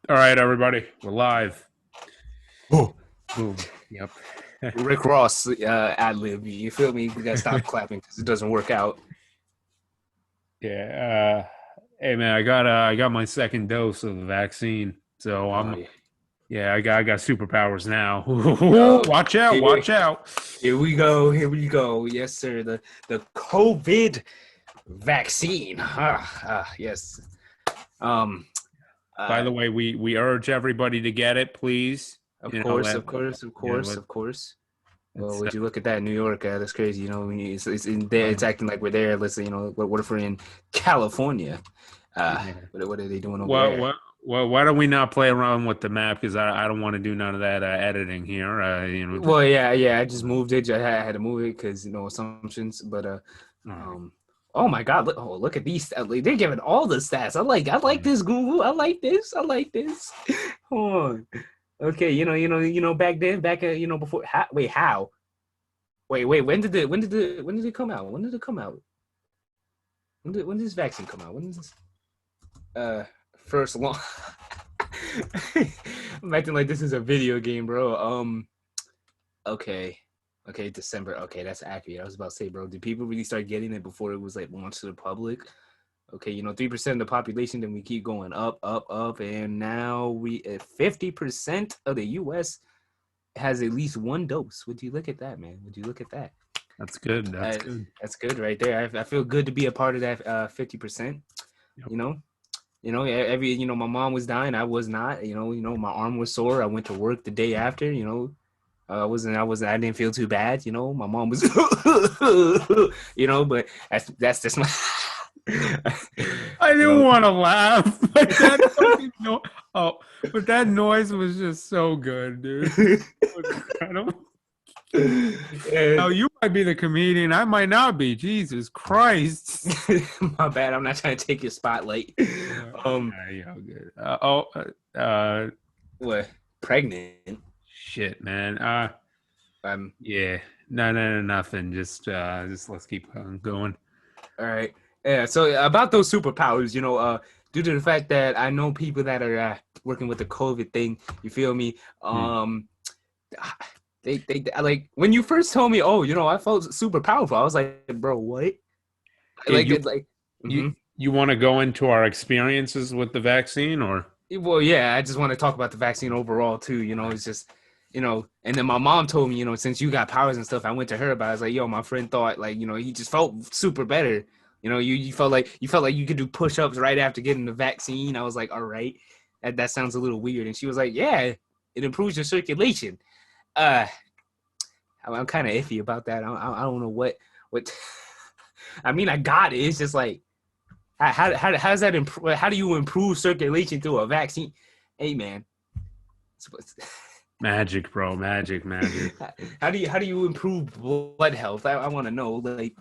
All right, everybody, we're live. Oh, Boom. Yep. Rick Ross ad lib. You feel me? We gotta stop clapping because it doesn't work out. Yeah. Hey, man, I got my second dose of the vaccine, so Oh I'm yeah. yeah, I got superpowers now. Yo, Watch out! here, Watch out! here we go. Here we go. Yes, sir. The COVID vaccine. Yes. Um. By Uh. the way, we urge everybody to get it, please. Of You know course. that. Of course. Of Yeah, course. Of course. Well, it's would you look at that, New York? That's crazy. You know, it's in there. uh, It's acting like we're there. Let's say, what if we're in California? yeah. What are they doing over Well, there? well, well, why don't we not play around with the map? Because I don't want to do none of that editing here. Just Well, yeah. I just moved it. I had to move it because assumptions. But all right. um, oh my God! Look at these. They're giving all the stats. I like Yeah. this Google. I like this. I like this. Hold on. Okay, back then, before. How? Wait. When did it come out? When did it come out? When did this vaccine come out? When did this uh first long? I'm acting like this is a video game, bro. Okay. Okay, December. Okay, that's accurate. I was about to say, bro, did people really start getting it before it was like launched to the public? Okay, 3% of the population, then we keep going up, up, up, and now we at 50% of the US has at least one dose. Would you look at that, man? Would you look at that? That's good. That's Uh, good. that's good right there. I feel good to be a part of that 50%. Yep. You know, my mom was dying, I was not. My arm was sore. I went to work the day after. I didn't feel too bad. My mom was, but that's just my, I you didn't know. want to laugh, but that fucking oh, but that noise was just so good, dude. It was incredible. Now And you might be the comedian, I might not be. Jesus Christ. my bad. I'm not trying to take your spotlight. Um, Yeah, good. what? Pregnant? Shit, man. Um, Yeah. No, nothing. Just let's keep going. all right. Yeah. So about those superpowers, due to the fact that I know people that are working with the COVID thing, you feel me? Hmm. They like when you first told me, oh, I felt super powerful. I was like, bro, what? Yeah, Like, it's like, you mm-hmm. you want to go into our experiences with the vaccine or? Well, yeah. I just want to talk about the vaccine overall too. It's just, And then my mom told me, since you got powers and stuff, I went to her about. It. I was like, yo, my friend thought like, he just felt super better. You felt like you could do push-ups right after getting the vaccine. I was like, all right, that sounds a little weird. And she was like, yeah, it improves your circulation. Uh, I'm kind of iffy about that. I don't know what. I mean, I got it. It's just like how does that improve? How do you improve circulation through a vaccine? Hey man, Magic, bro. Magic. how do you improve blood health? I want to know. Like,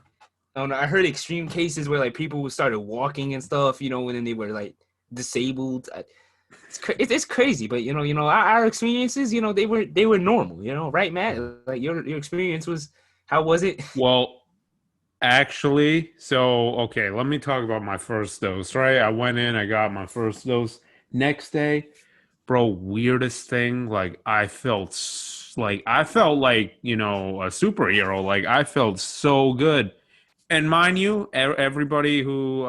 I don't know. I heard extreme cases where like people started walking and stuff. And then they were like disabled. It's crazy, but our experiences. They were normal. Right, Matt? Like your experience was how was it? Well, actually, so okay, let me talk about my first dose, right? I went in, I got my first dose. Next day, bro, weirdest thing, like I felt like, a superhero. Like I felt so good. And mind you, everybody who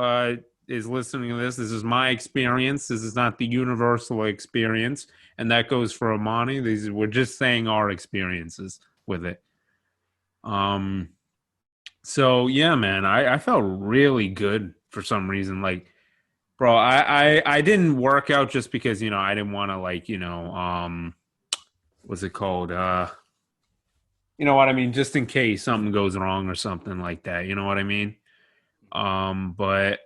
is listening to this is my experience. This is not the universal experience, and that goes for Amani. We're just saying our experiences with it. Um, so yeah, man, I felt really good for some reason. Like, bro, I didn't work out just because I didn't want to like what's it called? You know what I mean? Just in case something goes wrong or something like that. You know what I mean? But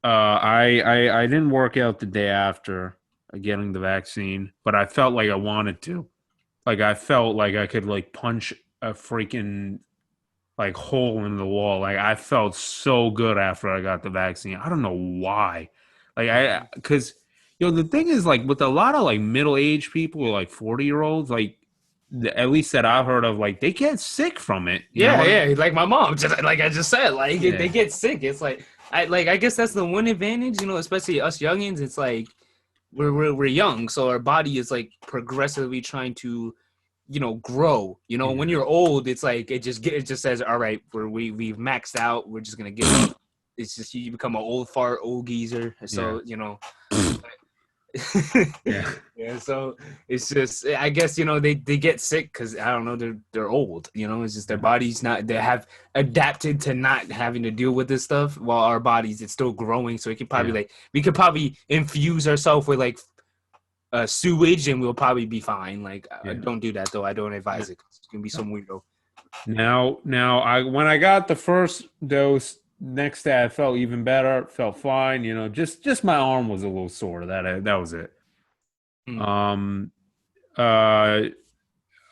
I didn't work out the day after getting the vaccine, but I felt like I wanted to. Like I felt like I could like punch a freaking like hole in the wall. Like I felt so good after I got the vaccine. I don't know why. Like Mhm. because the thing is like with a lot of like middle-aged people or like 40-year-olds, like at least that I've heard of, like they get sick from it. You know Yeah, what I yeah. mean? Like my mom, just like I just said, like they Yeah. get sick. It's like I guess that's the one advantage, especially us youngins. It's like we're young, so our body is like progressively trying to, grow. When Yeah. you're old, it's like it just says, all right, we've maxed out. We're just gonna give up. It's just you become an old fart, old geezer. Yeah. So Yeah. yeah, so it's just, I guess, they get sick because I don't know, they're old. It's just their Yeah. bodies not they have adapted to not having to deal with this stuff, while our bodies, it's still growing. So it could probably Yeah. like we could probably infuse ourselves with like sewage, and we'll probably be fine. Like, Yeah. don't do that though. I don't advise it. It's gonna be some weirdo. Now, I when I got the first dose, next day I felt even better, felt fine. Just my arm was a little sore. That was it. Mm. Um. Uh.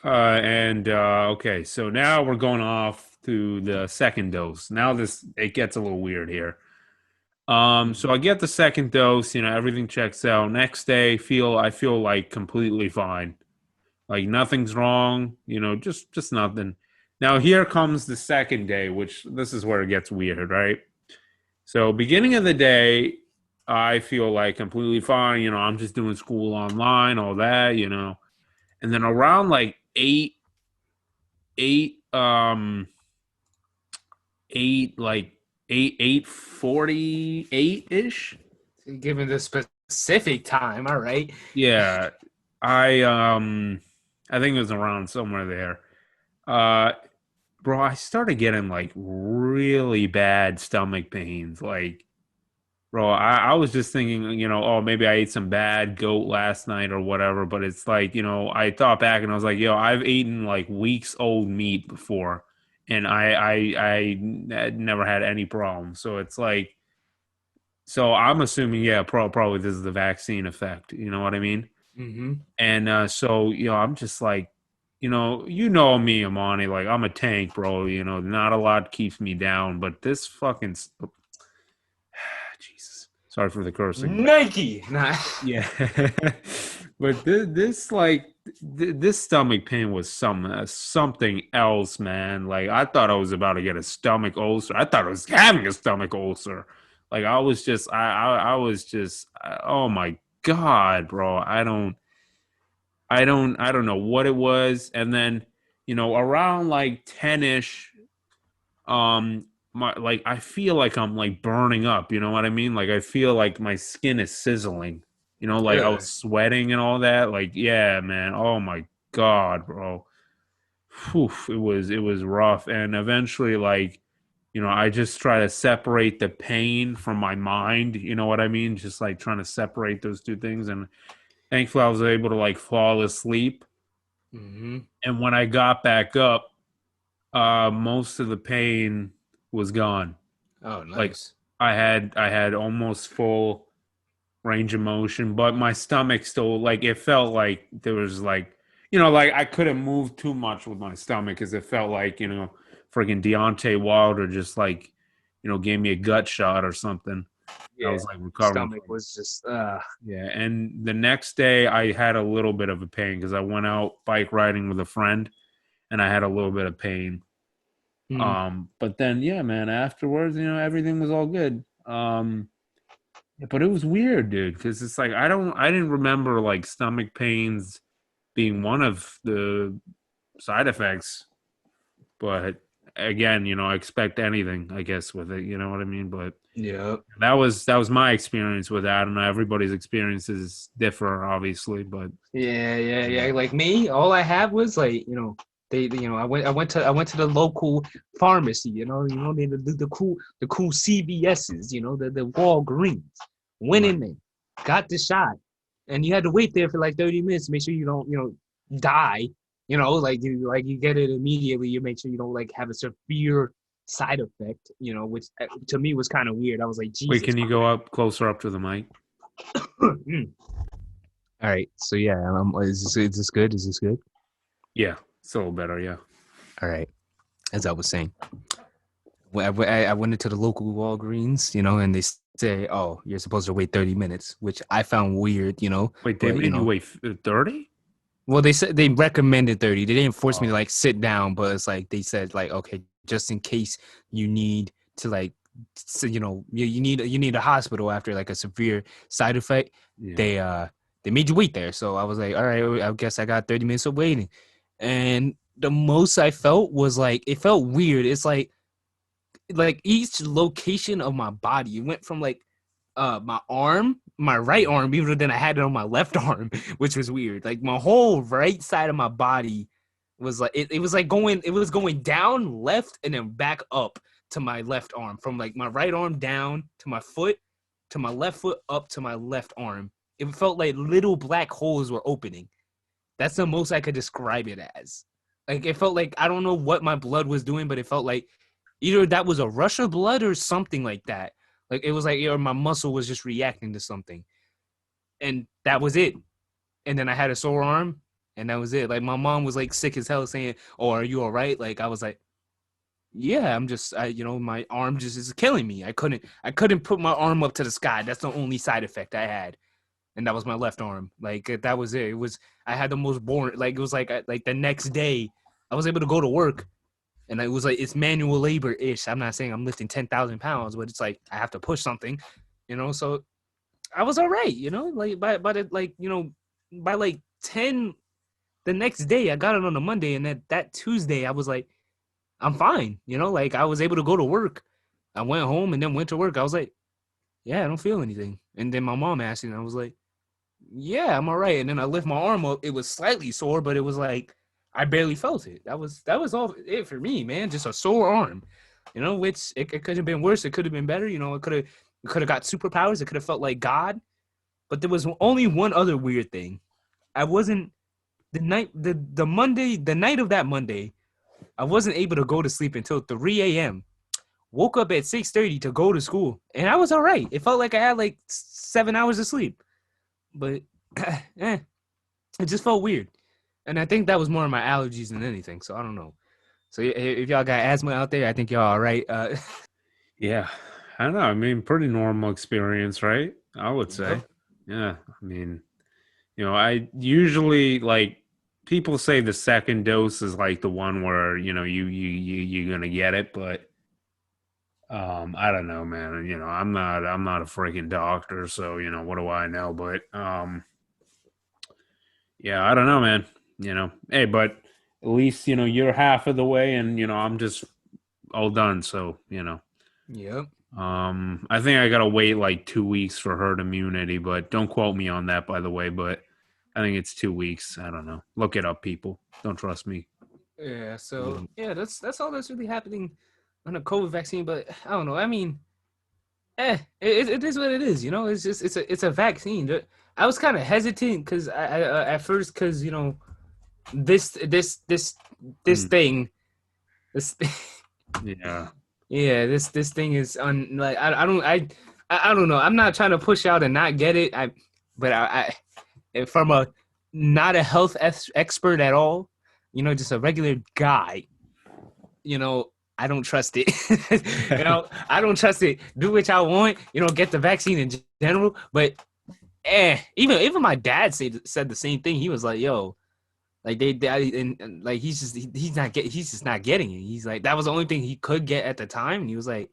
And okay, so now we're going off to the second dose. Now this it gets a little weird here. So I get the second dose. Everything checks out. Next day, I feel like completely fine. Like nothing's wrong, just nothing. Now here comes the second day, which this is where it gets weird, right? So beginning of the day, I feel like completely fine. I'm just doing school online, all that. And then around like eight, eight, like 8:48 ish. Given the specific time, all right. Yeah, I think it was around somewhere there. Uh, Bro, I started getting like really bad stomach pains. Like, bro, I was just thinking, oh, maybe I ate some bad goat last night or whatever. But it's like, I thought back and I was like, yo, I've eaten like weeks old meat before, and I had never had any problems. So it's like, so I'm assuming, yeah, probably this is the vaccine effect. You know what I mean? Mm-hmm. And so, I'm just like, you know me, Amani, like I'm a tank, bro. Not a lot keeps me down, but this fucking Jesus. Sorry for the cursing, but Nike. Nah. yeah. But this like this stomach pain was something else, man. Like I thought I was about to get a stomach ulcer. I thought I was having a stomach ulcer. Like I was just I was just oh my God, bro. I don't know what it was. And then, around like 10ish, my like I feel like I'm like burning up, you know what I mean? Like I feel like my skin is sizzling. Like I was Really? sweating and all that. Like, yeah, man. Oh my God, bro. Whew, it was rough. And eventually, like, I just try to separate the pain from my mind, you know what I mean? Just like trying to separate those two things. And thankfully I was able to like fall asleep. Mm-hmm. And when I got back up, most of the pain was gone. Oh, Like nice. I had almost full range of motion, but my stomach still like it felt like there was like like I couldn't move too much with my stomach because it felt like freaking Deontay Wilder just like gave me a gut shot or something. I Yeah. was like recovering Stomach from. was just Yeah, and the next day I had a little bit of a pain because I went out bike riding with a friend and I had a little bit of pain. mm. But then yeah, man, afterwards, everything was all good. Yeah, but it was weird, dude, because it's like I didn't remember like stomach pains being one of the side effects, but again, I expect anything, I guess, with it, you know what I mean? But Yeah. that was my experience with that. I don't know, everybody's experiences differ, obviously, but Yeah. Like me, all I had was like, I went to the local pharmacy, the cool CVS's, the Walgreens. Went right. in there, got the shot, and you had to wait there for like 30 minutes to make sure you don't, die. Like you get it immediately. You make sure you don't like have a severe side effect, which to me was kind of weird. I was like, Wait, Jesus can you go up closer up to the mic? Christ. All right. So yeah, is this good? Is this good? Yeah, it's a little better, yeah. All right. As I was saying, I went into the local Walgreens, and they say, "Oh, you're supposed to wait 30 minutes," which I found weird, Wait, they But made you wait 30? well, they said they recommended 30. They didn't force me to Oh, like sit down, but it's like they said like, okay, just in case you need to like so, you need a hospital after like a severe side effect. Yeah. They made you wait there. So I was like, all right, I guess I got 30 minutes of waiting. And the most I felt was like it felt weird. It's like each location of my body, it went from like my arm, my right arm, even then I had it on my left arm, which was weird. Like my whole right side of my body was like it was like going down left and then back up to my left arm, from like my right arm down to my foot, to my left foot, up to my left arm. It felt like little black holes were opening. That's the most I could describe it as. Like it felt like I don't know what my blood was doing, but it felt like either that was a rush of blood or something like that. Like it was like my muscle was just reacting to something, and that was it. And then I had a sore arm, and that was it. Like my mom was like sick as hell, saying, "Oh, are you all right?" Like I was like, "Yeah, my arm just is killing me. I couldn't put my arm up to the sky. That's the only side effect I had." And that was my left arm. Like that was it. It was I had the most boring. Like it was like the next day, I was able to go to work, and it was like it's manual labor ish. I'm not saying I'm lifting 10,000 pounds, but it's like I have to push something, So I was all right, Like by like 10 the next day, I got it on a Monday, and that Tuesday I was like I'm fine, Like I was able to go to work. I went home and then went to work. I was like, yeah, I don't feel anything. And then my mom asked me, and I was like, yeah, I'm all right. And then I lift my arm up. It was slightly sore, but it was like I barely felt it. That was all it for me, man. Just a sore arm, which it could have been worse. It could have been better. It could have got superpowers. It could have felt like God. But there was only one other weird thing. I wasn't the Monday, the night of that Monday, I wasn't able to go to sleep until 3 a.m. Woke up at 6:30 to go to school, and I was all right. It felt like I had like 7 hours of sleep, but it just felt weird. And I think that was more of my allergies than anything. So I don't know. So if y'all got asthma out there, I think y'all all right. Yeah. I don't know. I mean, pretty normal experience, right? I would say. Yep. Yeah. I mean, I usually like people say the second dose is like the one where, you're gonna get it, but I don't know, man. I'm not a freaking doctor, so what do I know? But yeah, I don't know, man. Hey, but at least you're half of the way, and I'm just all done. So Yep. I think I gotta wait like 2 weeks for herd immunity, but don't quote me on that, by the way. But I think it's 2 weeks. I don't know. Look it up, people. Don't trust me. Yeah. So yeah, that's all that's really happening on the COVID vaccine. But I don't know. I mean, it is what it is. It's just it's a vaccine. I was kind of hesitant because I at first because this Mm, thing this yeah. yeah this thing is like I don't know. I'm not trying to push out and not get it. But from a not a health expert at all, just a regular guy, you know, I don't trust it. I don't trust it. Do what y'all want, get the vaccine in general. But even my dad said the same thing. He was like, "Yo, like and like he's just not getting it." He's like, that was the only thing he could get at the time. And he was like,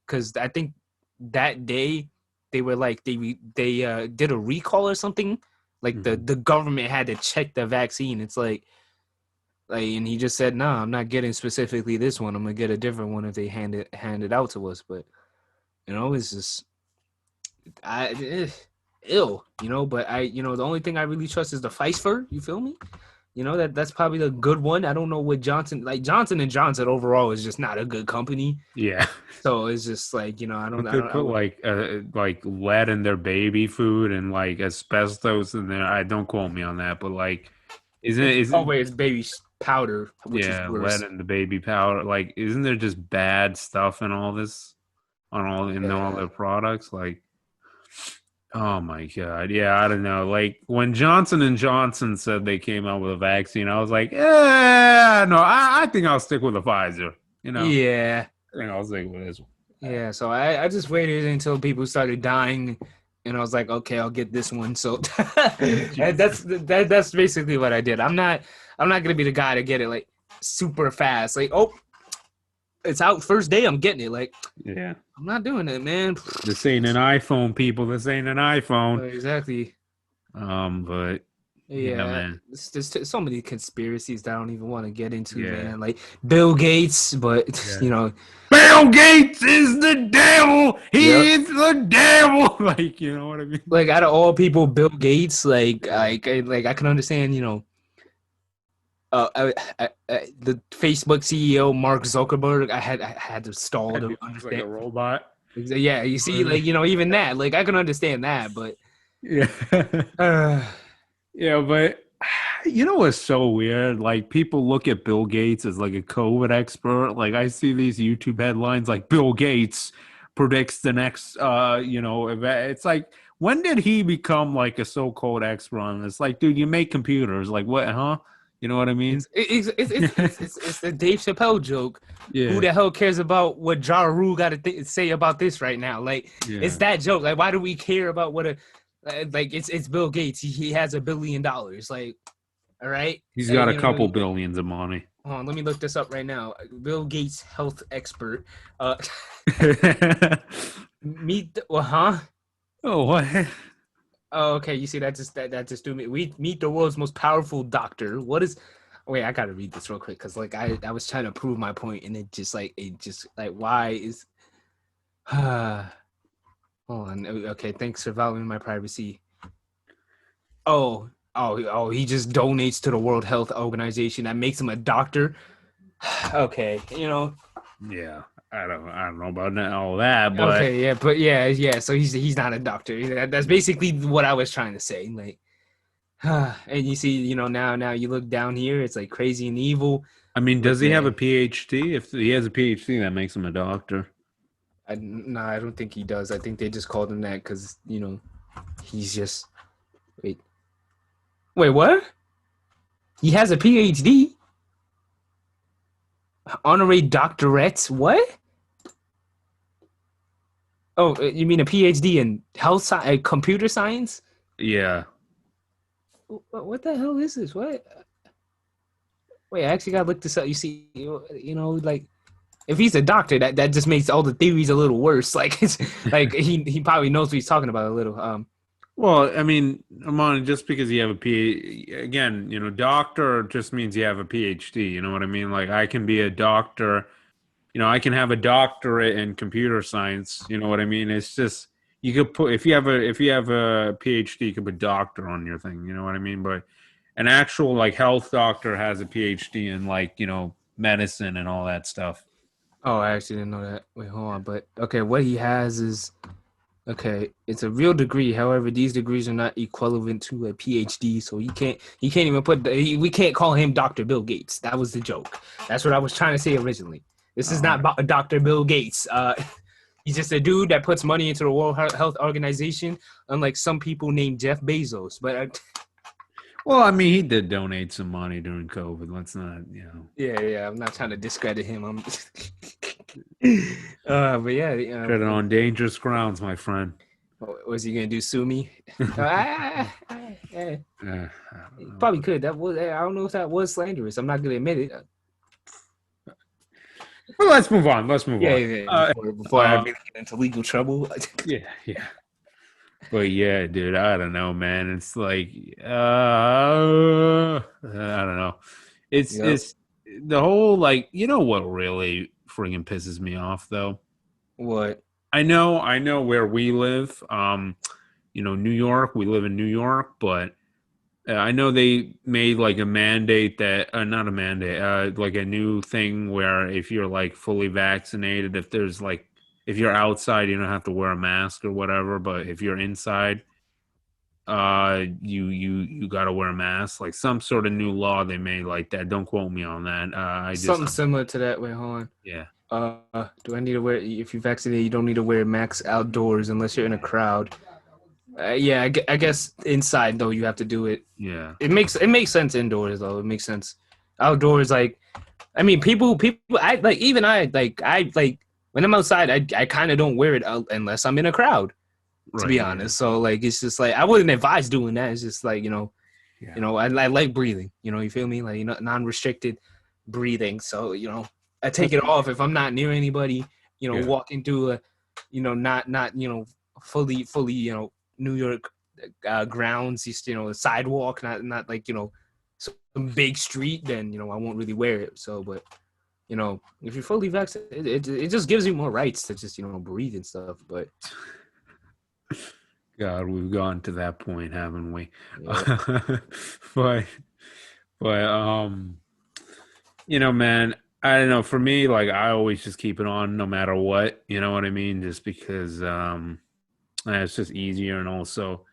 because I think that day they were like they did a recall or something. Like the Mhm. the government had to check the vaccine. It's like, and he just said, "No, I'm not getting specifically this one. I'm gonna get a different one if they hand it out to us." But it's just ill, But the only thing I really trust is the Pfizer. You feel me? That's probably the good one. I don't know what Johnson and Johnson overall is just not a good company. Yeah. So it's just like Don't they put like lead in their baby food and like asbestos in there? I don't quote me on that, but like, isn't it? it's Isn't always baby powder, which is yeah, lead worse. in the baby powder? Like, isn't there just bad stuff in all this in all Yeah. their products? Like, oh my god, yeah, I don't know. Like when Johnson and Johnson said they came out with a vaccine, I was like, no, I think I'll stick with the Pfizer. Yeah. I think I'll stick with this one. Yeah. So I just waited until people started dying, and I was like, okay, I'll get this one. So and Jesus. that's basically what I did. I'm not gonna be the guy to get it like super fast. Like, oh, It's out first day. I'm getting it. Like, Yeah. I'm not doing it, man. This ain't an iPhone, people. This ain't an iPhone. Exactly. But yeah, Yeah, man. there's so many conspiracies that I don't even want to get into, Yeah. man. Like Bill Gates, but Yeah. you know, Bill Gates is the devil. He yep. is the devil. Like, you know what I mean? Like out of all people, Bill Gates, Yeah. I can understand, you know, the Facebook CEO Mark Zuckerberg. I had to stall That to dude looks like understand. a robot. Yeah, you see, like you know, even that, like I can understand that, but Yeah. uh, Yeah, but you know what's so weird? Like people look at Bill Gates as like a COVID expert. Like I see these YouTube headlines like Bill Gates predicts the next event. It's like when did he become like a so-called expert on this? Like, dude, you make computers. Like what, huh? You know what I mean? it's the Dave Chappelle joke. Who Yeah. the hell cares about what Ja Rule got to say about this right now? Like it's Yeah. that joke. Like why do we care about what a like it's Bill Gates. He has $1 billion. Like all right, He's got a you know. couple billions of money. Hold on, let me look this up right now. Bill Gates, health expert. Uh, huh? Oh, what? Oh, okay. You see, that just threw me. We meet the world's most powerful doctor. What is? Wait, I gotta read this real quick because like I was trying to prove my point and it just like why is hold on. Okay, thanks for valuing my privacy. Oh, he just donates to the World Health Organization. That makes him a doctor. Okay, you know. Yeah. I don't know about all that, but Okay, yeah, but yeah. So he's not a doctor. That's basically what I was trying to say. Like, and you see, you know, now you look down here, it's like crazy and evil. I mean, But does he have a yeah, PhD? If he has a PhD, that makes him a doctor. I don't think he does. I think they just called him that because you know he's just wait, what? He has a PhD, honorary doctorate. What? Oh, you mean a PhD in computer science? Yeah. What the hell is this? What? Wait, I actually gotta look this up. You see, you know, like if he's a doctor, that just makes all the theories a little worse. Like it's like he probably knows what he's talking about a little. Well, I mean, Amon, just because you have a PhD, again, doctor just means you have a PhD. You know what I mean? Like, I can be a doctor. I can have a doctorate in computer science. You know what I mean? It's just you could put if you have a PhD, you could put doctor on your thing. You know what I mean? But an actual like health doctor has a PhD in like medicine and all that stuff. Oh, I actually didn't know that. Wait, hold on. But okay, what he has is okay. It's a real degree. However, these degrees are not equivalent to a PhD, so he can't even we can't call him Dr. Bill Gates. That was the joke. That's what I was trying to say originally. This is not Oh, about Dr. Bill Gates. He's just a dude that puts money into the World Health Organization, unlike some people named Jeff Bezos. But well, I mean, he did donate some money during COVID. Let's not. yeah, I'm not trying to discredit him. But yeah, Treading on dangerous grounds, my friend. was he gonna do sue me? I He don't know. probably could. I don't know if that was slanderous. I'm not gonna admit it. Well, let's move on. Let's move on. Yeah. Before I really get into legal trouble. Yeah, yeah. But yeah, dude, I don't know, man. It's like, I don't know. It's Yep. it's the whole like, what really friggin' pisses me off though. What? I know where we live. New York. We live in New York, but I know they made like a mandate that, not a mandate, like a new thing where if you're like fully vaccinated, if you're outside, you don't have to wear a mask or whatever. But if you're inside, you got to wear a mask. Like some sort of new law they made like that. Don't quote me on that. Something similar to that. Wait, hold on. Yeah. Do I need to wear? If you're vaccinated, you don't need to wear masks outdoors unless you're in a crowd. Yeah, I guess inside though you have to do it. Yeah. It makes sense indoors though. It makes sense. Outdoors, like, I mean, people. I like even I like when I'm outside. I kind of don't wear it out unless I'm in a crowd. To Right. be Yeah. honest, so like it's just like I wouldn't advise doing that. It's just like Yeah. I like breathing. You feel me? Like non-restricted breathing. So I take it off if I'm not near anybody, Yeah. walking through a, not, fully, New York grounds, just, a sidewalk, not like, some big street, then, I won't really wear it. So, but, if you're fully vaccinated, it just gives you more rights to just, breathe and stuff. But God, we've gone to that point, haven't we? yeah, but but man, I don't know. For me, like I always just keep it on no matter what. You know what I mean? Just because it's just easier, and also,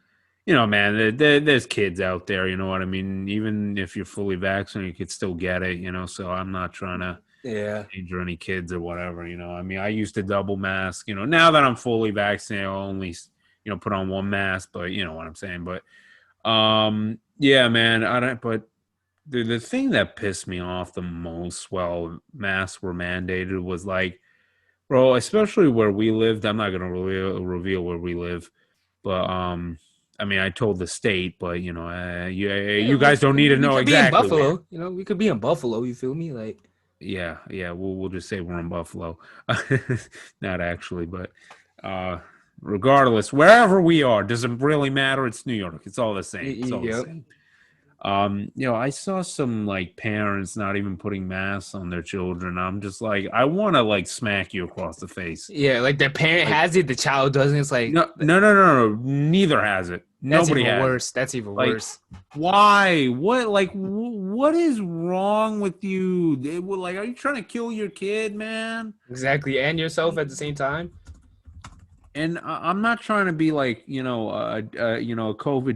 man, there's kids out there. You know what I mean? Even if you're fully vaccinated, you could still get it. So I'm not trying to yeah, injure any kids or whatever. I mean, I used to double mask. Now that I'm fully vaccinated, I'll only put on one mask. But you know what I'm saying. But yeah, man, I don't. But the thing that pissed me off the most while masks were mandated was like, bro, especially where we lived. I'm not gonna reveal where we live, but I mean, I told the state, but yeah. you guys don't need to We know could be in exactly where. Buffalo. We could be in Buffalo. You feel me? Like, Yeah, we'll just say we're in Buffalo, not actually, but uh, regardless, wherever we are, doesn't really matter. It's New York. It's all the same. It's all the yep. same. I saw some like parents not even putting masks on their children. I'm just like, I want to like smack you across the face. Yeah, like the parent Like, has it, the child doesn't. It's like no. Neither has it. that's Nobody even has it. worse. That's even Like, worse. why? What? Like, what is wrong with you? Like, are you trying to kill your kid, man? Exactly, and yourself at the same time. And I'm not trying to be like, a COVID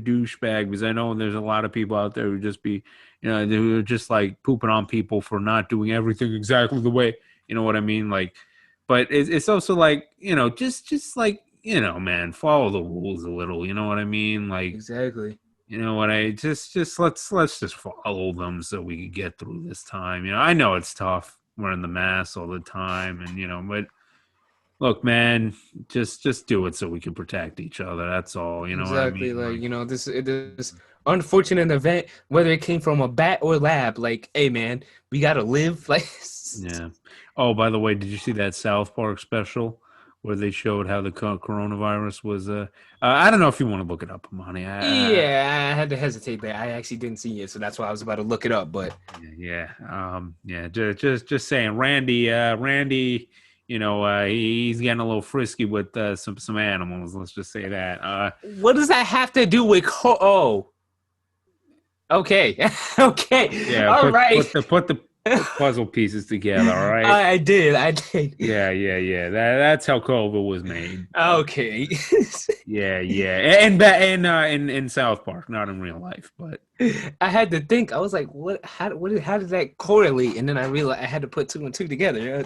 douchebag, because I know there's a lot of people out there who just be, they're just like pooping on people for not doing everything exactly the way, you know what I mean? Like, but it's also like, just like, man, follow the rules a little, you know what I mean? Like, Exactly. what I just let's just follow them so we can get through this time. I know it's tough wearing the mask all the time, and but look, man, just do it so we can protect each other. That's all. You know what I Exactly. mean? Like, Like, this unfortunate event, whether it came from a bat or lab, like, hey man, we gotta live. Like, yeah. Oh, by the way, did you see that South Park special where they showed how the coronavirus was? I don't know if you want to look it up, Amani. yeah, I had to hesitate there. I actually didn't see it, so that's why I was about to look it up. But Yeah. Just saying, Randy. He's getting a little frisky with some animals. Let's just say that. what does that have to do with oh, okay. Okay. Yeah. All right. Put the puzzle pieces together. All right. I did. Yeah. That's how COVID was made. Okay. Yeah. And in South Park, not in real life, but I had to think. I was like, what? How did that correlate? And then I realized I had to put two and two together.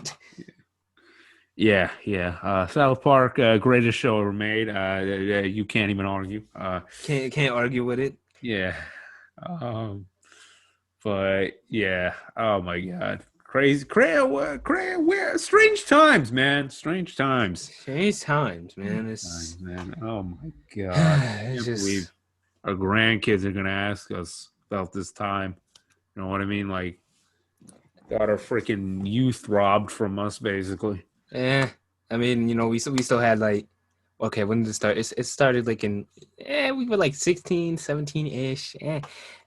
yeah. South Park, greatest show ever made. You can't even argue. Can't argue with it. Yeah. Um, but yeah. Oh my God. Strange times, man. Strange times. Strange times, man. Strange It's times, man. Oh my God. I it's can't believe just our grandkids are gonna ask us about this time. You know what I mean? Like, got our freaking youth robbed from us, basically. I mean, we still had like, okay, when did it start? It started like in we were like 16, 17-ish.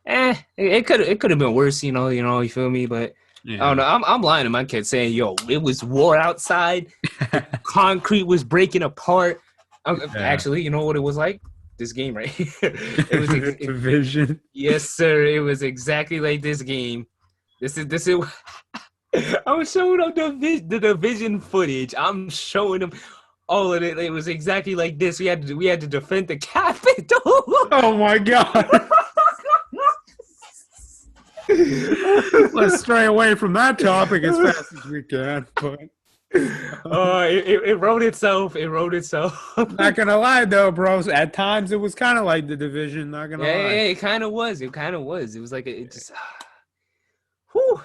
It could have been worse, you feel me? But I don't Yeah. know. I'm lying to my kids saying, yo, it was war outside. The concrete was breaking apart. Yeah. Actually, you know what it was like? This game right here. It was Vision. yes, sir. It was exactly like this game. This is. I'm showing them the division footage. I'm showing them all of it. It was exactly like this. We had to defend the Capitol. Oh my God. Let's stray away from that topic as fast as we can. But it wrote itself. It wrote itself. not gonna lie though, bros. At times it was kind of like the division. Not gonna Yeah, lie. it kind of was. It kind of was. It was like it just. Whew.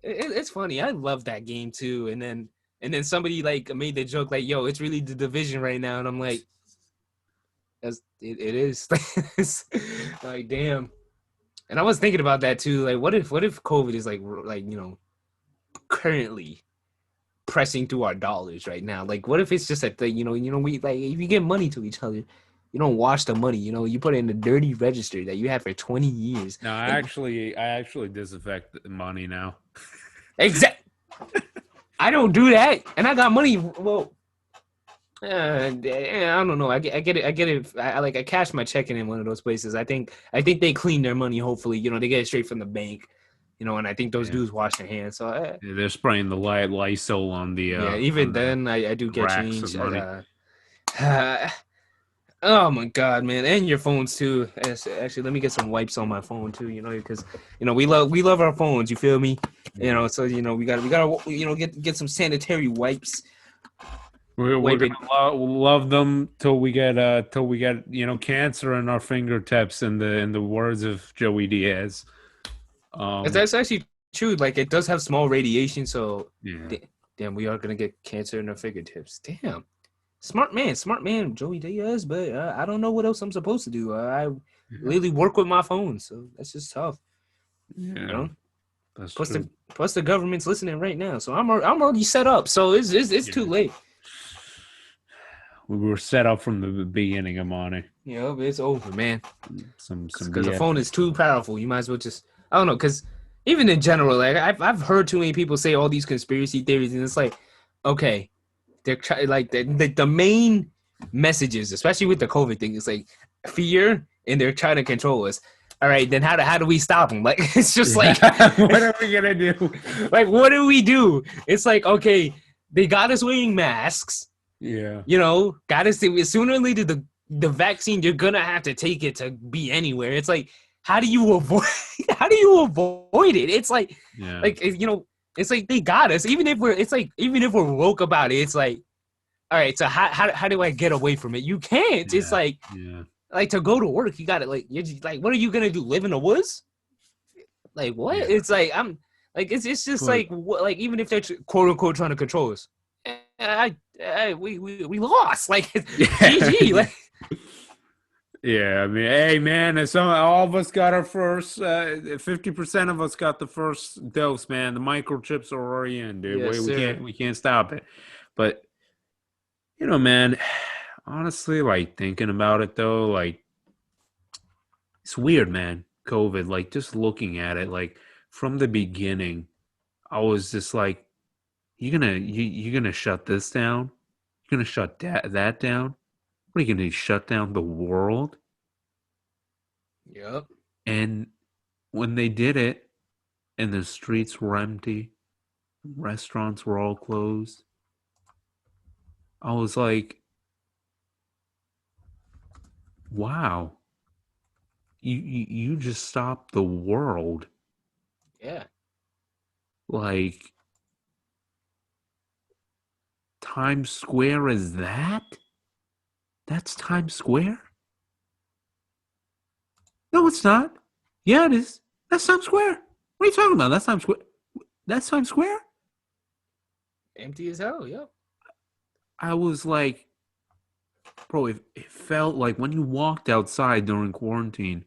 It's funny. I love that game too. And then somebody like made the joke like, "Yo, it's really the division right now," and I'm like, it is." Like, damn. And I was thinking about that too. Like, what if COVID is like currently pressing through our dollars right now? Like, what if it's just a thing? We like if you give money to each other, you don't wash the money. You put it in the dirty register that you had for 20 years. No, I actually disaffect the money now. Exact. I don't do that, and I got money. Well, I don't know. I get it. I get it. I cash my check in one of those places. I think they clean their money. Hopefully, they get it straight from the bank. And I think those Yeah. dudes wash their hands. So Yeah, they're spraying the Lysol on the yeah, even on the then I do get racks of change. money. Oh my god, man, and your phones too. Actually, let me get some wipes on my phone too. Because we love our phones. You feel me? So we gotta get some sanitary wipes. We're Wipe it. gonna love them till we get cancer in our fingertips in the words of Joey Diaz. That's actually true. Like it does have small radiation, so Yeah. damn, we are gonna get cancer in our fingertips. Damn, smart man, Joey Diaz. But I don't know what else I'm supposed to do. I really work with my phone, so that's just tough. Yeah, that's Plus true. the government's listening right now, so I'm already set up. So it's too late. We were set up from the beginning, Amani. Yeah, it's over, man. Some Because the BS. phone is too powerful. You might as well just I don't know. Because even in general, like I've heard too many people say all these conspiracy theories, and it's like, okay, they're like the main messages, especially with the COVID thing, is like fear, and they're trying to control us. All right, then how do we stop them? Like it's just like What are we gonna do? like what do we do? It's like okay, they got us wearing masks. Yeah. Got us sooner or later the vaccine you're gonna have to take it to be anywhere. It's like how do you avoid it? It's like Yeah. it's like they got us. Even if we're woke about it, it's like all right, so how do I get away from it? You can't. It's like to go to work, you got it. Like you're just, like, what are you gonna do? Live in the woods? Like what? Yeah. It's like I'm like it's just like even if they're quote unquote trying to control us, we lost. Like GG. Like Yeah, I mean, hey man, all of us got our first. 50% of us got the first dose, man. The microchips are already in, dude. Yes, sir. We can't stop it. But man, honestly, like thinking about it though, like it's weird, man. COVID, like just looking at it, like from the beginning, I was just like, you gonna shut this down? You're gonna shut that down? What are you gonna do? Shut down the world? Yep. And when they did it, and the streets were empty, restaurants were all closed, I was like, wow, you just stopped the world. Yeah. Like Times Square is that? That's Times Square? No, it's not. Yeah, it is. That's Times Square. What are you talking about? That's Times Square. That's Times Square? Empty as hell. Yep. I was like, bro, it felt like when you walked outside during quarantine,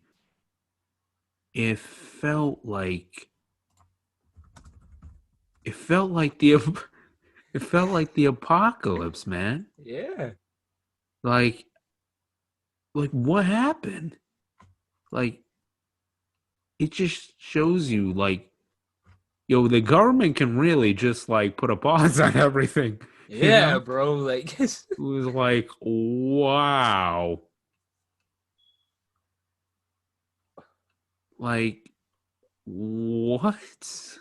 it felt like it felt like the it felt like the apocalypse, man. Yeah. Like what happened? Like it just shows you like the government can really just like put a pause on everything. Yeah, bro. Like It was like, wow. Like what?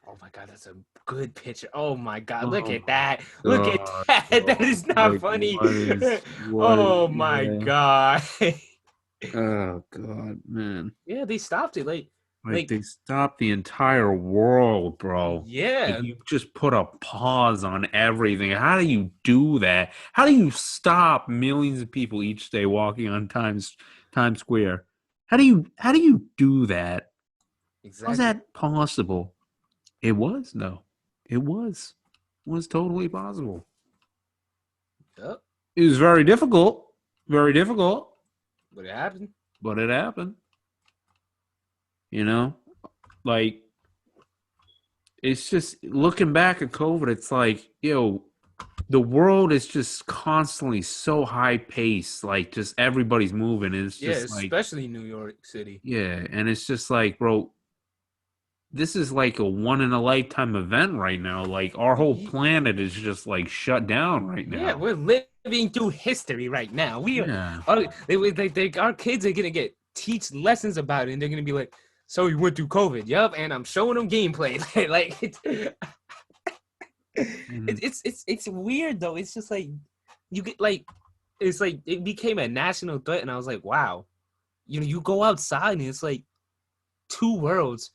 oh my god, that's a good picture. Oh my god, look Oh at my that. Look at god, that. That bro. is not Like funny. what is Oh my yeah. god. Oh god, man. Yeah, they stopped it. Like Like they stopped the entire world, bro. Like yeah. you just put a pause on everything. How do you do that? How do you stop millions of people each day walking on Times Square? How do you do that? How's Exactly. that possible? It was no. It was. It was totally possible. Yep. It was very difficult. Very difficult, But it happened. but it happened. You know? Like it's just looking back at COVID, it's like, the world is just constantly so high paced, like just everybody's moving. And it's Yeah, just like, especially New York City. yeah. And it's just like, bro, this is like a one in a lifetime event right now. Like our whole planet is just like shut down right Yeah, now. we're living through history right now. We Yeah. our kids are gonna get teach lessons about it, and they're gonna be like, "So you went through COVID?" Yup, and I'm showing them gameplay. Like And it's weird though. It's just like you get like it's like it became a national threat, and I was like, wow. You go outside and it's like two worlds.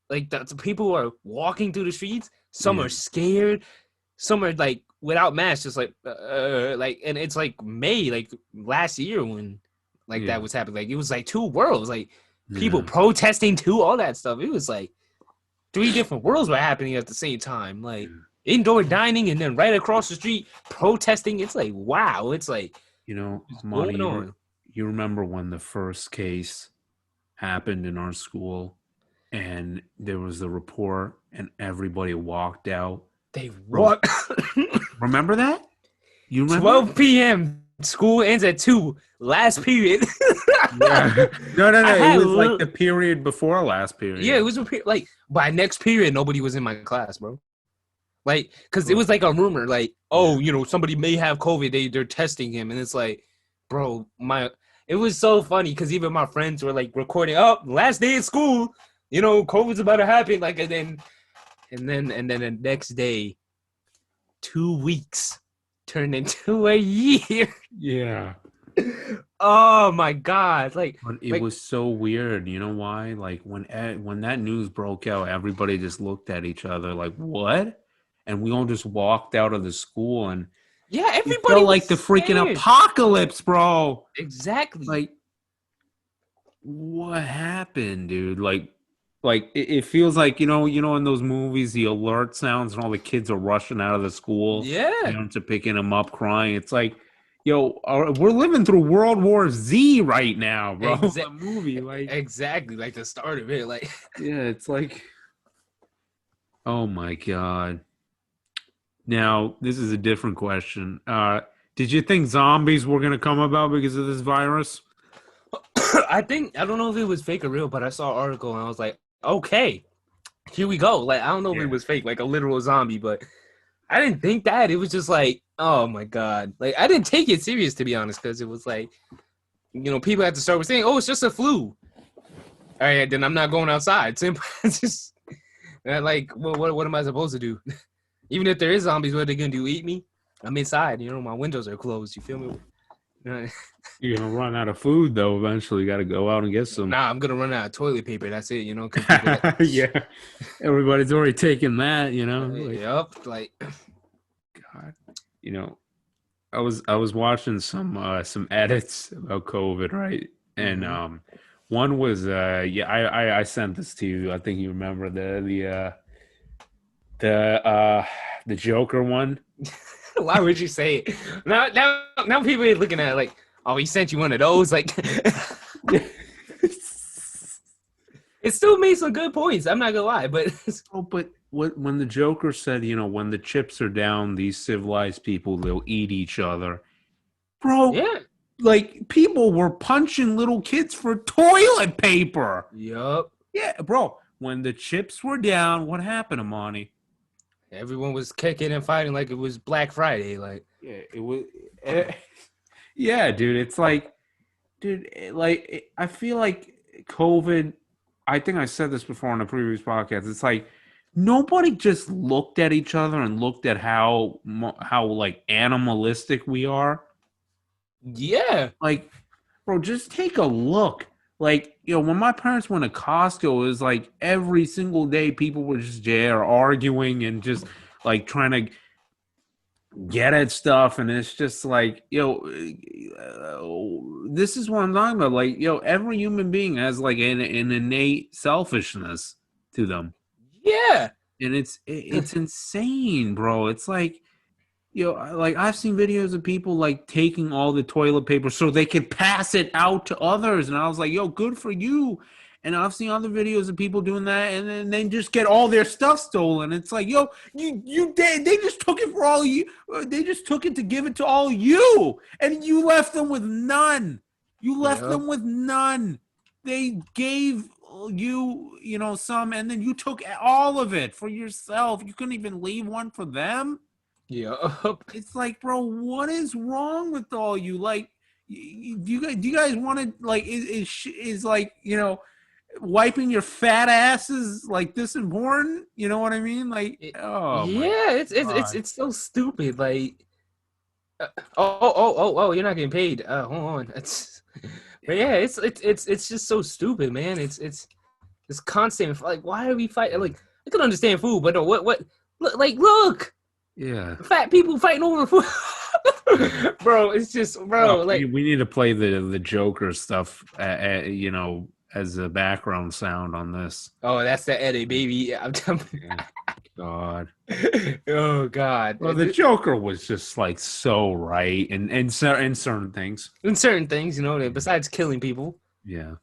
Like the people are walking through the streets. Some yeah, are scared. Some are like without masks, just like, and it's like May, like last year when like yeah, that was happening. Like it was like two worlds, like people yeah, protesting too, all that stuff. It was like three different worlds were happening at the same time. Like yeah. indoor dining and then right across the street protesting. It's like wow. It's like what's Monty, going on? you remember when the first case happened in our school and there was the report and everybody walked out. They Bro, what? remember that? You remember? 12 p.m. School ends at 2. Last period. Yeah. No, no, I no. It had was like the period before last yeah, it period. was a like by next period nobody was in my class, bro. Like, cause it Bro, was like a rumor, like, yeah. oh, somebody may have COVID. They're testing him, and it's like, bro, it was so funny because even my friends were like recording. Oh, last day of school, COVID's about to happen. Like, and then the next day, 2 weeks turned into a year. Yeah. Oh my god! But it Like, was so weird. You know why? Like when that news broke out, everybody just looked at each other like, "What?" And we all just walked out of the school, and yeah, it everybody felt was like the freaking scared. apocalypse, bro. Exactly. Like, what happened, dude? Like it feels like in those movies, the alert sounds and all the kids are rushing out of the school, Yeah. parents are picking them up, crying. It's like, we're living through World War Z right now, bro. The movie, like, Exactly. Like the start of it. Like, yeah, it's like, oh my God. Now, this is a different question. Did you think zombies were gonna come about because of this virus? I don't know if it was fake or real, but I saw an article and I was like, okay, here we go. Like, I don't know if it Yeah. was fake, like a literal zombie, but I didn't think that. It was just like, oh my god. Like, I didn't take it serious to be honest, because it was like, people had to start with saying, oh, it's just a flu. All right, then I'm not going outside. Simple. It's just like, what am I supposed to do? Even if there is zombies, what are they gonna do? Eat me? I'm inside. My windows are closed. You feel me? You're gonna run out of food though. Eventually, you got to go out and get some. Nah, I'm gonna run out of toilet paper. That's it. Because people. Yeah, everybody's already taken that. Like, Yep. Like. God, you know, I was watching some edits about COVID, right? And Mm-hmm. one was yeah, I sent this to you. I think you remember the Joker one. Why would you say it? Now people are looking at it like, oh, he sent you one of those. Like, it still made some good points. I'm not gonna lie, but Oh, but when the Joker said, when the chips are down, these civilized people, they'll eat each other. Bro, yeah. like people were punching little kids for toilet paper. Yup. Yeah, bro. When the chips were down, what happened, Amani? Everyone was kicking and fighting like it was Black Friday. Like, Yeah, it was. Yeah, dude. It's like, dude, I feel like COVID. I think I said this before on a previous podcast. It's like nobody just looked at each other and looked at how like animalistic we are. yeah. Like, bro, just take a look. Like, when my parents went to Costco, it was like every single day people were just there arguing and just like trying to get at stuff. And it's just like, this is what I'm talking about. Like, every human being has like an innate selfishness to them. Yeah. And it's insane, bro. It's like, like I've seen videos of people like taking all the toilet paper so they could pass it out to others, and I was like, good for you. And I've seen other videos of people doing that, and then they just get all their stuff stolen. It's like, yo, they just took it for all you. They just took it to give it to all you, and you left them with none. You left Yep. them with none. They gave some, and then you took all of it for yourself. You couldn't even leave one for them. Yep. It's like, bro, what is wrong with all you? Like, do you guys want to like is like wiping your fat asses like this important? You know what I mean? Like, oh my Yeah, god, it's so stupid. Like, oh, you're not getting paid. Hold on. But yeah, it's just so stupid, man. It's constant. Like, why are we fighting? Like, I can understand food, but no, what? Look, yeah. fat people fighting over food. Bro, it's just, Oh, bro, like, we need to play the Joker stuff, as a background sound on this. oh, that's the edit, baby. I'm telling Yeah. God. Oh God. Well, the Joker was just like so right, and in certain things. In certain things, besides killing people, Yeah.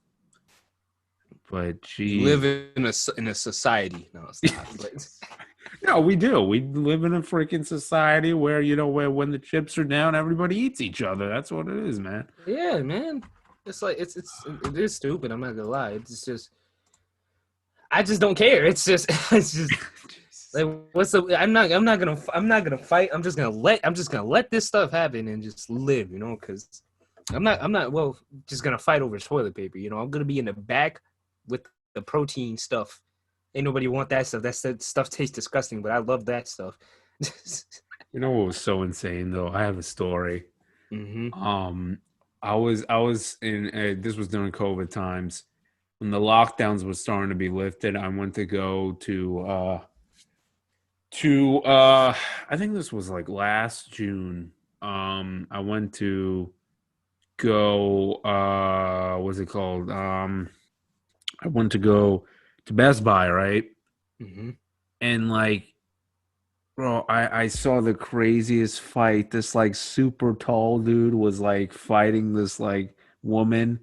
But we geez. live in a society. No, it's not. But No, we do. We live in a freaking society where where when the chips are down, everybody eats each other. That's what it is, man. yeah, man. It's like it is stupid. I'm not gonna lie. It's just I just don't care. It's just it's just like what's the I'm not gonna fight. I'm just gonna let this stuff happen and just live, because I'm not just gonna fight over toilet paper. I'm gonna be in the back with the protein stuff. Ain't nobody want that stuff. That stuff tastes disgusting, but I love that stuff. You know what was so insane though? I have a story. Mm-hmm. I was in this was during COVID times when the lockdowns were starting to be lifted. I went to go to I think this was like last June. I went to go what's it called? I went to go to Best Buy, right? Mm-hmm. And like, bro, I saw the craziest fight. This like super tall dude was like fighting this like woman,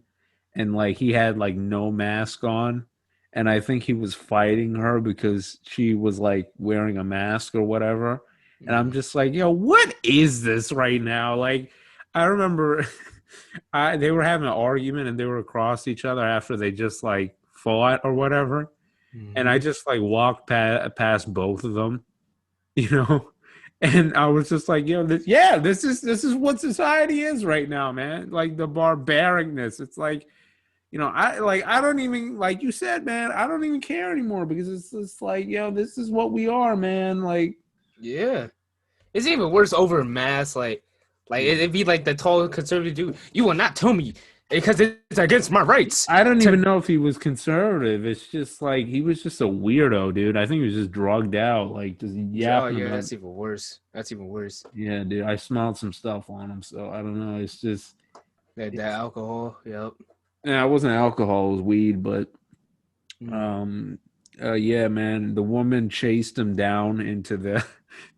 and like he had like no mask on. And I think he was fighting her because she was like wearing a mask or whatever. And I'm just like, yo, what is this right now? Like, I remember they were having an argument and they were across each other after they just like fought or whatever. And I Mm-hmm. just like walked past both of them, you know. And I was just like, yo, this is what society is right now, man. Like the barbaricness. It's like, I don't even, like you said, man, I don't even care anymore because it's just like, yo, this is what we are, man. Like, Yeah. It's even worse over mass. Like yeah. it'd be like the tall conservative dude. You will not tell me because it's against my rights. I don't To even know if he was conservative. It's just like he was just a weirdo, dude. I think he was just drugged out, like just oh yapping yeah, about. that's even worse. That's even worse. Yeah, dude. I smelled some stuff on him, so I don't know. It's just, That it's, alcohol. Yep. yeah, it wasn't alcohol, it was weed, but Mm. um, yeah, man. The woman chased him down into the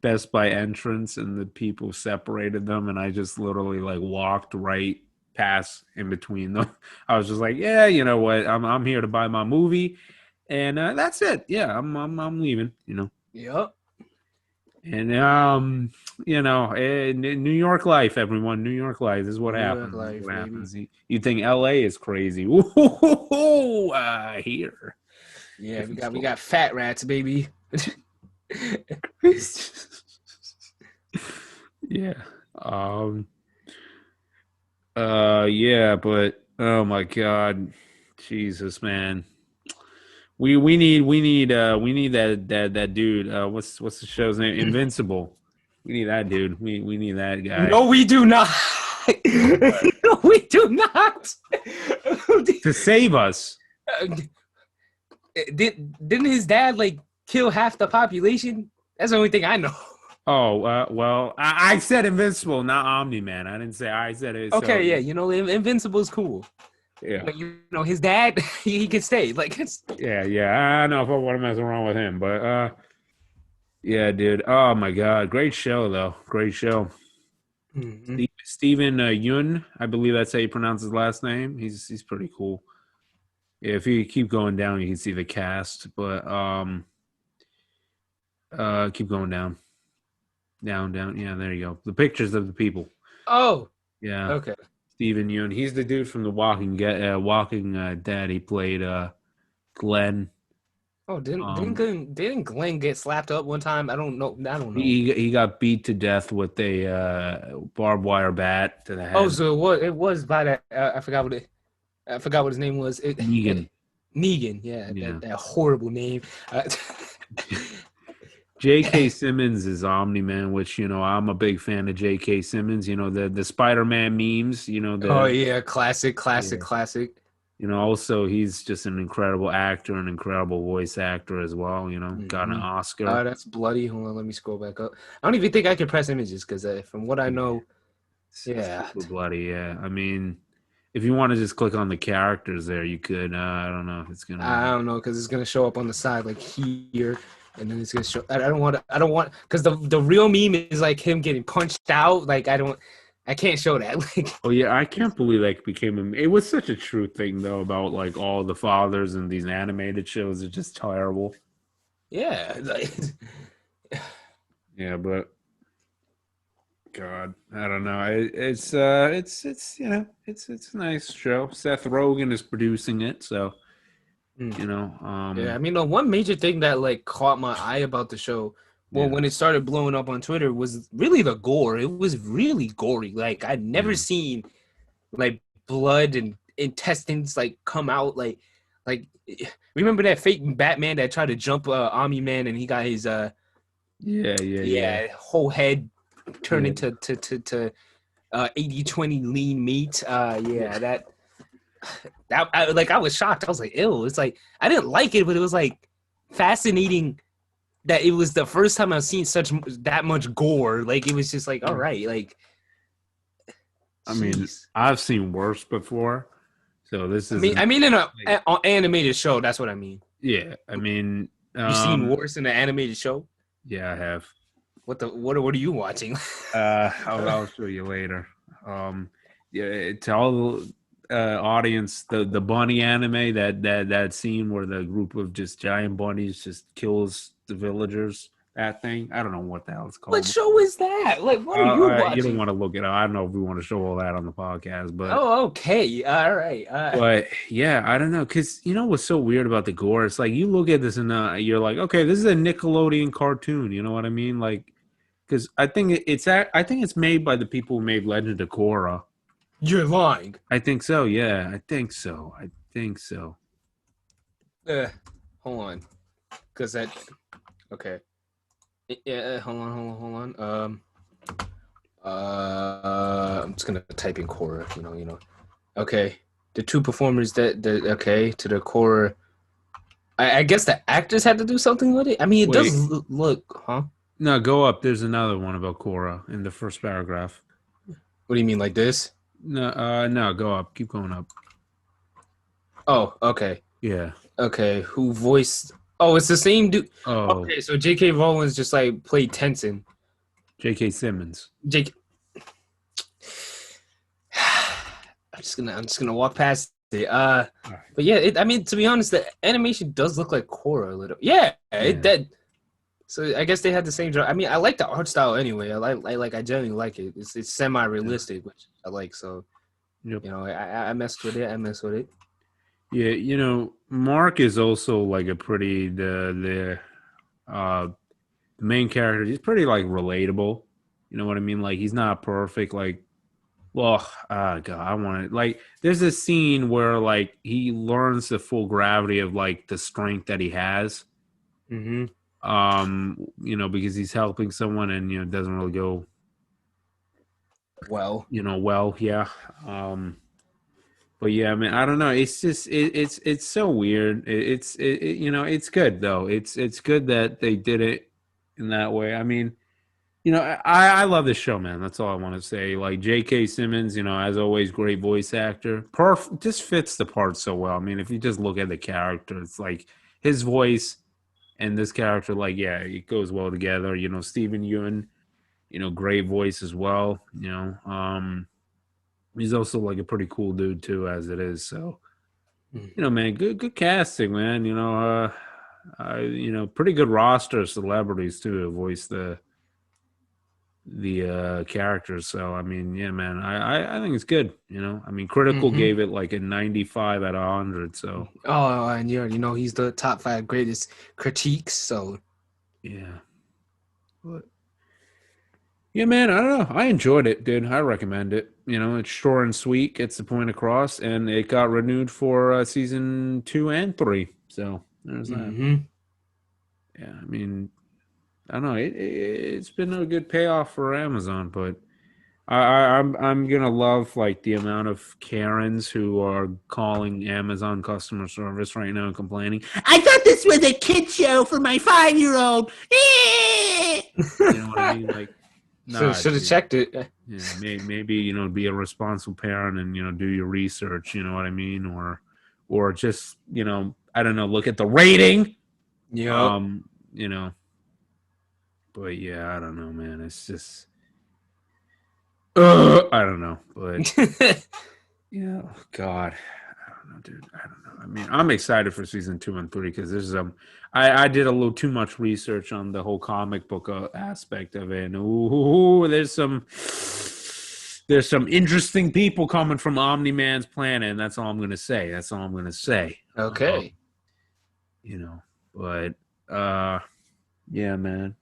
Best Buy entrance, and the people separated them, and I just literally like walked right past in between them. I was just like, yeah, you know what? I'm here to buy my movie, and that's it. Yeah, I'm leaving. Yep. And New York life, everyone. New York life. This is what New York happens. This is life, what baby. happens. You think LA is crazy? Ooh, here. Yeah, we Different got we story. got fat rats, baby. Yeah. Um. Yeah, but oh my God, Jesus, man. We need that dude. What's the show's name? Invincible. We need that dude. We need that guy No, we do not. No, we do not. to save us. Didn't his dad like kill half the population? That's the only thing I know. Oh, well, I said Invincible, not Omni Man. I didn't say I said it. So Okay, yeah, Invincible's cool, yeah, but his dad, he can stay. Like it's yeah. I don't know if I want to mess around with him, but yeah, dude. Oh my God, great show though. Great show. Mhm. Steven Yun, I believe that's how you pronounce his last name. He's pretty cool. If you keep going down, you can see the cast. But keep going down, down, down. Yeah, there you go. The pictures of the people. Oh, Yeah, okay. Stephen Yeun. He's the dude from the Walking Dead. He played Glenn. Oh, Um, didn't Glenn get slapped up one time? I don't know. I don't know. he got beat to death with a barbed wire bat to the Oh, head. so it was by that. I forgot what his name was. Negan. Negan. Yeah, Yeah. that horrible name. J.K. Simmons is Omni Man, which I'm a big fan of J.K. Simmons. The Spider-Man memes. Oh The yeah, classic, classic, yeah. classic. Also he's just an incredible actor, an incredible voice actor as well. Got an Hmm. Oscar. That's bloody. Hold on, let me scroll back up. I don't even think I can press images because from what I know, yeah. Super bloody. Yeah, I mean, if you want to just click on the characters there, you could. I don't know. It's gonna. I don't know because it's gonna show up on the side like here, and then it's gonna show. I don't want. I don't want because the real meme is like him getting punched out. Like I don't. I can't show that. Like Oh yeah, I can't believe that became a. It was such a true thing though about like all the fathers in these animated shows are just terrible. yeah. Like, Yeah, but God, I don't know. It's it's a nice show. Seth Rogen is producing it, so mm. you know, Yeah, I mean, the one major thing that like caught my eye about the show, well, yeah, when it started blowing up on Twitter, was really the gore. It was really gory. Like I'd never yeah, seen like blood and intestines like come out. Like remember that fake Batman that tried to jump Omni Man and he got his yeah, yeah, yeah, yeah whole head turned yeah, into to 80/20 lean meat. yeah. Yeah, that I was shocked. I was like, ew. It's like I didn't like it, but it was like fascinating that it was the first time I've seen that much gore. Like it was just like, all right, like, I mean, jeez. I've seen worse before, so this isn't I mean, in like, an animated show, that's what I mean. yeah. I mean, You seen worse in an animated show? yeah, I have. What are you watching? I'll show you later. Yeah, tell the audience the bunny anime that scene where the group of just giant bunnies just kills the villagers. That thing, I don't know what the hell it's What called. show is that? Like, what are you You don't watching? want to look it up. I don't know if we want to show all that on the podcast, but Oh, okay, all right. yeah, I don't know, because what's so weird about the gore? It's like you look at this and you're like, okay, this is a Nickelodeon cartoon. You know what I mean? Like, because I think it's made by the people who made Legend of Korra. You're lying. I think so. Yeah, I think so. I think so. Uh, hold on, cause that. Okay. Yeah, hold on. I'm just gonna type in Korra. Okay, the two performers that okay to the Korra. I guess the actors had to do something with it. I mean, it does Wait, look, huh? no, go up. There's another one about Korra in the first paragraph. What do you mean, like this? No, no, go up. Keep going up. Oh, okay, Yeah. okay. Who voiced? Oh, it's the same dude. Oh, Okay, so J.K. Rowling's just like played Tenzin. J.K. Simmons. Jake. I'm just gonna walk past it. All right. But yeah, I mean, to be honest, the animation does look like Korra a little. Yeah, it Yeah. that. So I guess they had the same job. I mean, I like the art style anyway. I generally like it. It's semi realistic, which I like. So Yep. I messed with it. I messed with it. Yeah. Mark is also like a pretty the main character. He's pretty like relatable. You know what I mean? Like he's not perfect. Like, well, God, I want to like. There's a scene where like he learns the full gravity of like the strength that he has. Mm-hmm. Because he's helping someone and it doesn't really go, Well, well, yeah. But yeah, I mean, I don't know. It's just it's so weird. It's good though. It's good that they did it in that way. I mean, I love this show, man. That's all I want to say. Like J.K. Simmons, as always, great voice actor. Just fits the part so well. I mean, if you just look at the character, it's like his voice and this character, like, yeah, it goes well together. Stephen Ewan, great voice as well. He's also like a pretty cool dude too, as it is. So Man, good casting, man. Pretty good roster of celebrities too to voice the characters. So I mean, yeah, man, I think it's good. I mean, Critical gave it like a 95 out of 100. So Oh, and you already know he's the top 5 greatest critiques. So yeah, but yeah, man, I don't know. I enjoyed it, dude. I recommend it. It's short and sweet, gets the point across, and it got renewed for season 2 and 3. So there's that. Yeah, I mean, I don't know. It's been a good payoff for Amazon, but I'm gonna love like the amount of Karens who are calling Amazon customer service right now and complaining. I thought this was a kid show for my 5-year-old. You know what I mean? Like, nah, should have dude. checked it. Yeah, maybe be a responsible parent and do your research. You know what I mean? Or just I don't know. Look at the rating. Yeah. You know. But yeah, I don't know, man. It's just, I don't know. But yeah, oh God, I don't know, dude. I don't know. I mean, I'm excited for season 2 and 3 because there's I did a little too much research on the whole comic book aspect of it. And there's some interesting people coming from Omni-Man's planet, and that's all I'm gonna say. Okay. But yeah, man.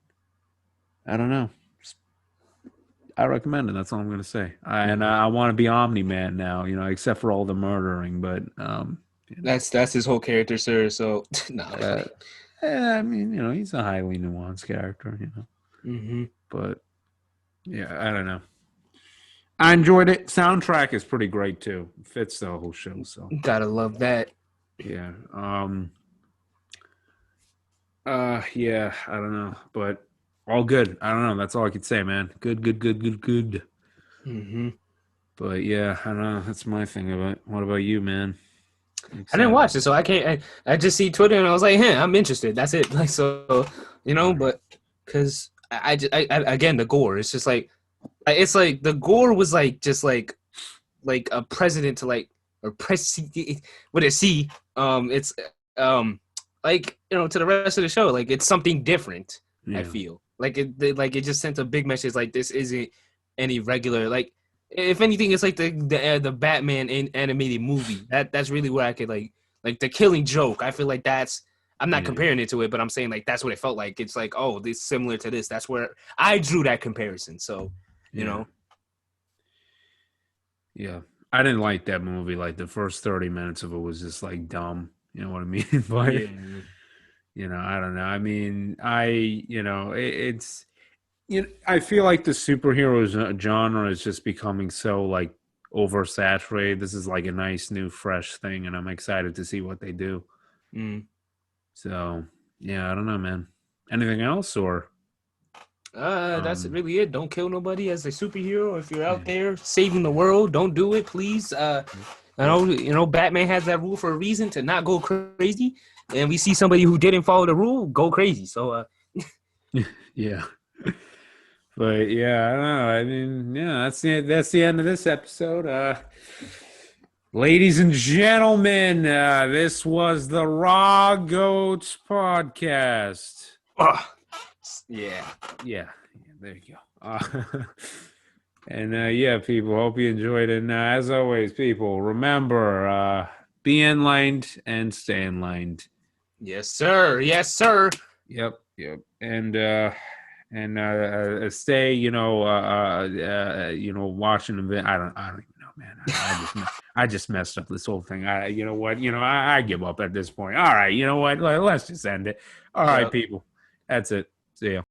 I don't know. I recommend it. That's all I'm going to say. I want to be Omni-Man now, except for all the murdering. But that's his whole character, sir. So I mean, he's a highly nuanced character, But yeah, I don't know. I enjoyed it. Soundtrack is pretty great too. It fits the whole show. So gotta love that. Yeah. Yeah. I don't know, but. All good. I don't know. That's all I could say, man. Good. But yeah, I don't know. That's my thing about it. What about you, man? I didn't watch it, so I can't. I just see Twitter and I was like, "Hey, I'm interested." That's it. Like so, But because I again the gore. It's just like it's like the gore was like just like a president to like or press what it see. It's like to the rest of the show. Like it's something different. Yeah. I feel. Like it just sent a big message. Like this isn't any regular. Like if anything, it's like the Batman animated movie. That's really where I could like the Killing Joke. I feel like that's. I'm not comparing it to it, but I'm saying like that's what it felt like. It's like this is similar to this. That's where I drew that comparison. So you know. Yeah, I didn't like that movie. Like the first 30 minutes of it was just like dumb. You know what I mean? But. Yeah. I don't know. I mean, it's I feel like the superhero genre is just becoming so like oversaturated. This is like a nice new fresh thing, and I'm excited to see what they do. So yeah, I don't know, man. Anything else or? That's really it. Don't kill nobody as a superhero. If you're out there saving the world, don't do it, please. I know, Batman has that rule for a reason to not go crazy. And we see somebody who didn't follow the rule go crazy. So, yeah. But yeah, I don't know. I mean, yeah, that's the end of this episode. Ladies and gentlemen, this was the Raw Goats podcast. Yeah. There you go. And yeah, people, hope you enjoyed it. And as always, people, remember, be enlightened and stay enlightened. Yes, sir. Yes, sir. Yep. And stay, watching the. I don't even know, man. I just messed up this whole thing. You know what? I give up at this point. All right, you know what? Let's just end it. All right, people. That's it. See ya.